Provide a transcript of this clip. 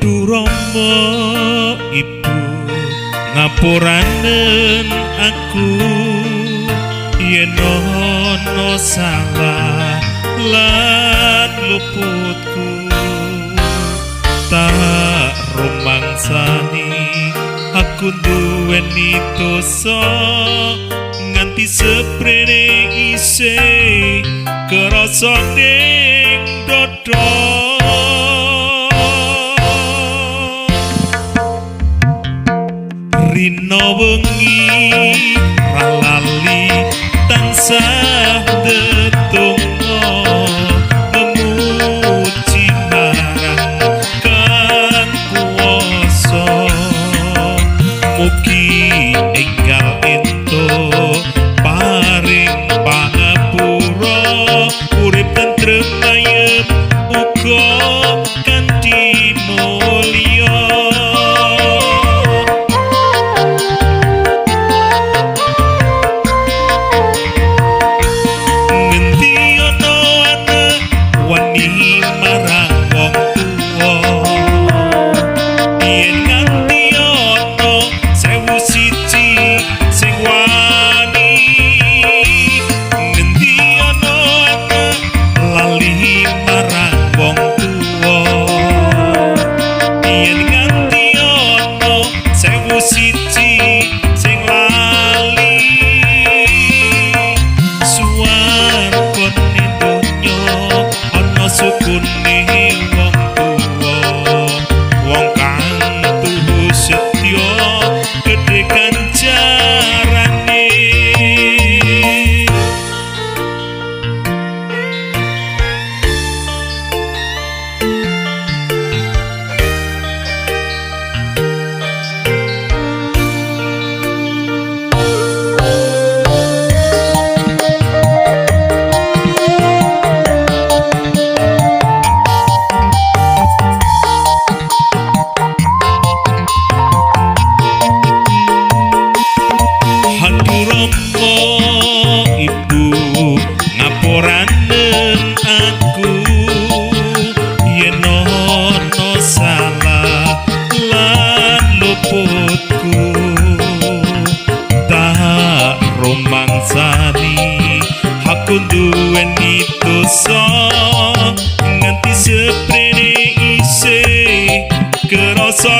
Aduh Rama Ibu ngapuranen aku yen ana salah lan luputku tak rumangsani aku duweni dosa nganti seprene isih kerasa ning dodo rino wengi ralali tansah tetunggo memuji marang kang kuwasa mugi enggal entuk paring pangapura urip tentrem ayem uga kanthi mulya Ibu ngapuranen aku yen ana salah lan luputku tak rumangsani aku duweni dosa nganti seprene isih kerasa